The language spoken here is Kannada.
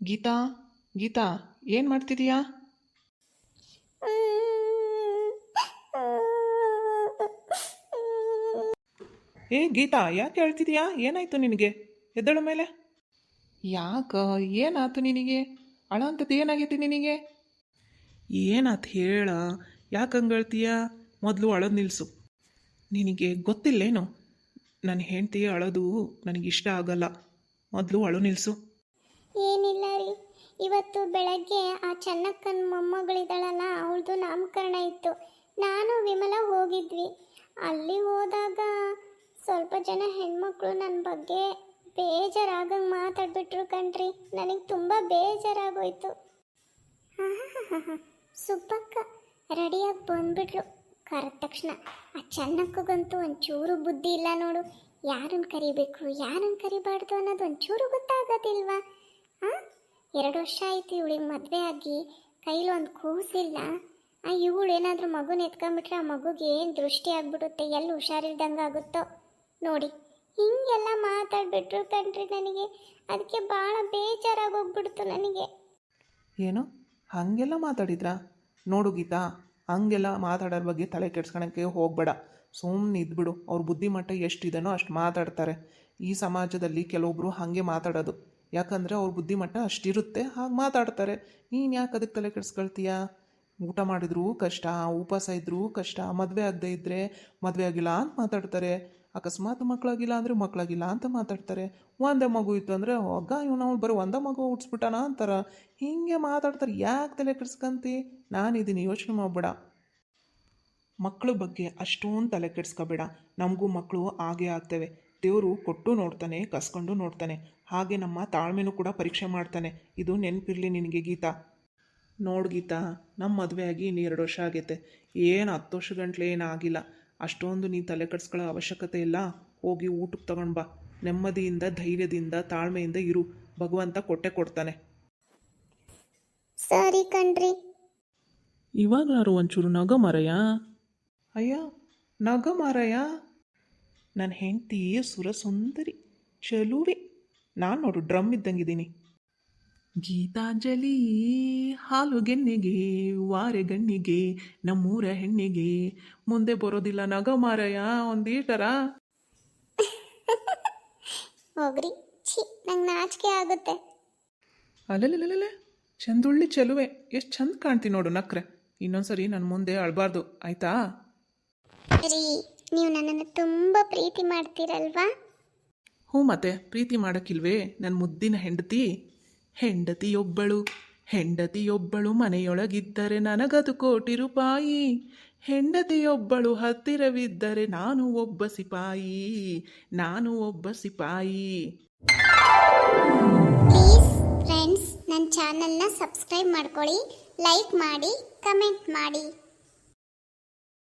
ಗೀತಾ, ಗೀತಾ, ಏನು ಮಾಡ್ತಿದೀಯಾ? ಏ ಗೀತಾ, ಯಾಕೆ ಹೇಳ್ತಿದೀಯಾ? ಏನಾಯ್ತು ನಿನಗೆ? ಎದ್ದಳ ಮೇಲೆ. ಯಾಕ, ಏನಾಯ್ತು ನಿನಗೆ? ಅಳ ಅಂಥದ್ದು ಏನಾಗೈತಿ ನಿನಗೆ? ಏನಾಯ್ತು ಹೇಳ? ಯಾಕೆ ಹಂಗೆ ಹೇಳ್ತೀಯ? ಮೊದಲು ಅಳೋದು ನಿಲ್ಲಿಸು. ನಿನಗೆ ಗೊತ್ತಿಲ್ಲೇನು? ನನ್ನ ಹೆಂಡತಿ ಅಳೋದು ನನಗಿಷ್ಟ ಆಗಲ್ಲ. ಮೊದಲು ಅಳು ನಿಲ್ಲಿಸು. ಏನಿಲ್ಲ ರೀ, ಇವತ್ತು ಬೆಳಗ್ಗೆ ಆ ಚೆನ್ನಕ್ಕನ ಮೊಮ್ಮಗಳಿದ್ದಾಳಲ್ಲ, ಅವಳದು ನಾಮಕರಣ ಇತ್ತು. ನಾನು ವಿಮಲ ಹೋಗಿದ್ವಿ. ಅಲ್ಲಿ ಹೋದಾಗ ಸ್ವಲ್ಪ ಜನ ಹೆಣ್ಮಕ್ಳು ನನ್ನ ಬಗ್ಗೆ ಬೇಜಾರಾಗಂಗೆ ಮಾತಾಡ್ಬಿಟ್ರು ಕಣ್ರಿ. ನನಗೆ ತುಂಬ ಬೇಜಾರಾಗೋಯ್ತು. ಸುಬ್ಬಕ್ಕ ರೆಡಿಯಾಗಿ ಬಂದ್ಬಿಟ್ರು. ಕರೆದ ತಕ್ಷಣ ಆ ಚೆನ್ನಕ್ಕಗಂತೂ ಒಂಚೂರು ಬುದ್ಧಿ ಇಲ್ಲ ನೋಡು. ಯಾರನ್ನು ಕರಿಬೇಕು, ಯಾರನ್ನು ಕರಿಬಾರ್ದು ಅನ್ನೋದು ಒಂಚೂರು ಗೊತ್ತಾಗೋದಿಲ್ವಾ? 2 ವರ್ಷ ಆಯಿತು ಇವಳಿಗೆ ಮದುವೆ ಆಗಿ, ಕೈಲೊಂದು ಕೂಸಿಲ್ಲ. ಇವಳು ಏನಾದರೂ ಮಗುನ ಎತ್ಕೊಂಡ್ಬಿಟ್ರೆ ಆ ಮಗುಗೆ ಏನು ದೃಷ್ಟಿ ಆಗ್ಬಿಡುತ್ತೆ, ಎಲ್ಲಿ ಹುಷಾರಿಲ್ದಂಗೆ ಆಗುತ್ತೋ ನೋಡಿ. ಹಿಂಗೆಲ್ಲ ಮಾತಾಡ್ಬಿಟ್ರು ಕಣ್ರಿ ನನಗೆ. ಅದಕ್ಕೆ ಭಾಳ ಬೇಜಾರಾಗೋಗ್ಬಿಡ್ತು ನನಗೆ. ಏನು ಹಾಗೆಲ್ಲ ಮಾತಾಡಿದ್ರಾ? ನೋಡು ಗೀತಾ, ಹಂಗೆಲ್ಲ ಮಾತಾಡೋರ ಬಗ್ಗೆ ತಲೆ ಕೆಡ್ಸ್ಕೊಳಕ್ಕೆ ಹೋಗಬೇಡ. ಸುಮ್ಮನೆ ಇದ್ಬಿಡು. ಅವ್ರ ಬುದ್ಧಿಮಟ್ಟ ಎಷ್ಟಿದನೋ ಅಷ್ಟು ಮಾತಾಡ್ತಾರೆ. ಈ ಸಮಾಜದಲ್ಲಿ ಕೆಲವೊಬ್ಬರು ಹಾಗೆ ಮಾತಾಡೋದು. ಯಾಕಂದರೆ ಅವ್ರ ಬುದ್ಧಿಮಟ್ಟ ಅಷ್ಟಿರುತ್ತೆ, ಹಾಗೆ ಮಾತಾಡ್ತಾರೆ. ನೀನು ಯಾಕೆ ಅದಕ್ಕೆ ತಲೆ ಕೆಡಿಸ್ಕೊಳ್ತೀಯ? ಊಟ ಮಾಡಿದ್ರೂ ಕಷ್ಟ, ಉಪವಾಸ ಇದ್ದರೂ ಕಷ್ಟ, ಮದುವೆ ಆಗದೆ ಇದ್ದರೆ ಮದುವೆ ಆಗಿಲ್ಲ ಅಂತ ಮಾತಾಡ್ತಾರೆ. ಅಕಸ್ಮಾತ್ ಮಕ್ಕಳಾಗಿಲ್ಲ ಅಂದರೆ ಮಕ್ಕಳಾಗಿಲ್ಲ ಅಂತ ಮಾತಾಡ್ತಾರೆ. ಒಂದೇ ಮಗು ಇತ್ತು ಅಂದರೆ ಇವನು ಬರೋ ಒಂದೇ ಮಗು ಹುಡ್ಸ್ಬಿಟ್ಟಾನ ಅಂತಾರೆ. ಹೀಗೆ ಮಾತಾಡ್ತಾರೆ. ಯಾಕೆ ತಲೆ ಕೆಡ್ಸ್ಕಂತಿ? ನಾನಿದ್ದೀನಿ, ಯೋಚನೆ ಮಾಡಬೇಡ. ಮಕ್ಕಳ ಬಗ್ಗೆ ಅಷ್ಟೊಂದು ತಲೆ ಕೆಡ್ಸ್ಕೋಬೇಡ. ನಮಗೂ ಮಕ್ಕಳು ಹಾಗೇ ಆಗ್ತವೆ. ದೇವರು ಕೊಟ್ಟು ನೋಡ್ತಾನೆ, ಕಸ್ಕೊಂಡು ನೋಡ್ತಾನೆ. ಹಾಗೆ ನಮ್ಮ ತಾಳ್ಮೆನೂ ಕೂಡ ಪರೀಕ್ಷೆ ಮಾಡ್ತಾನೆ. ಇದು ನೆನಪಿರಲಿ ನಿನಗೆ ಗೀತಾ. ನೋಡು ಗೀತಾ, ನಮ್ಮ ಮದುವೆ ಆಗಿ ಇನ್ನು 2 ವರ್ಷ ಆಗೈತೆ. ಏನು 10 ವರ್ಷ ಗಂಟ್ಲೆ ಏನಾಗಿಲ್ಲ. ಅಷ್ಟೊಂದು ನೀನು ತಲೆ ಕೆಡ್ಸ್ಕೊಳ್ಳೋ ಅವಶ್ಯಕತೆ ಇಲ್ಲ. ಹೋಗಿ ಊಟಕ್ಕೆ ತಗೊಂಡು ಬಾ. ನೆಮ್ಮದಿಯಿಂದ, ಧೈರ್ಯದಿಂದ, ತಾಳ್ಮೆಯಿಂದ ಇರು. ಭಗವಂತ ಕೊಡ್ತಾನೆ. ಸರಿ ಕಣ್ರಿ. ಇವಾಗಲಾರು ಒಂಚೂರು ನಗ ಮಾರಯ್ಯ. ಅಯ್ಯ ನಗ ಮಾರಯ್ಯ. ನನ್ನ ಹೆಂಡತಿ ಸುರಸುಂದರಿ, ಚಲುವೆ. ನಾನು ನೋಡು ಡ್ರಮ್ ಇದ್ದಂಗಿದ್ದೀನಿ. ಗೀತಾಂಜಲಿ ಹಾಲು ಗೆನ್ನೆಗೆ, ವಾರೆ ಗಣ್ಣಿಗೆ, ನಮ್ಮೂರ ಹೆಣ್ಣಿಗೆ, ಮುಂದೆ ಬರೋದಿಲ್ಲ ನಗ ಮಾರಯ್ಯ ಒಂದೀಟರ. ಹೋಗ್ರಿ, ನಂಗೆ ನಾಚಿಕೆ ಆಗುತ್ತೆ. ಅಲ್ಲಲ್ಲೇ ಚಂದುಳ್ಳಿ ಚೆಲುವೆ, ಎಷ್ಟು ಚಂದ ಕಾಣ್ತೀನಿ ನೋಡು ನಕ್ರೆ. ಇನ್ನೊಂದ್ಸರಿ ನನ್ನ ಮುಂದೆ ಅಳಬಾರ್ದು, ಆಯ್ತಾ? ರೀ, ನೀವು ನನ್ನನ್ನು ತುಂಬ ಪ್ರೀತಿ ಮಾಡ್ತೀರಲ್ವಾ? ಹ್ಞೂ, ಮತ್ತೆ ಪ್ರೀತಿ ಮಾಡೋಕ್ಕಿಲ್ವೇ ನನ್ನ ಮುದ್ದಿನ ಹೆಂಡತಿ? ಹೆಂಡತಿಯೊಬ್ಬಳು ಮನೆಯೊಳಗಿದ್ದರೆ ನನಗದು ಕೋಟಿ ರೂಪಾಯಿ. ಹೆಂಡತಿಯೊಬ್ಬಳು ಹತ್ತಿರವಿದ್ದರೆ ನಾನು ಒಬ್ಬ ಸಿಪಾಯಿ. ಪ್ಲೀಸ್ ಫ್ರೆಂಡ್ಸ್, ನನ್ನ ಚಾನಲ್ನ ಸಬ್ಸ್ಕ್ರೈಬ್ ಮಾಡ್ಕೊಳ್ಳಿ, ಲೈಕ್ ಮಾಡಿ, ಕಮೆಂಟ್ ಮಾಡಿ.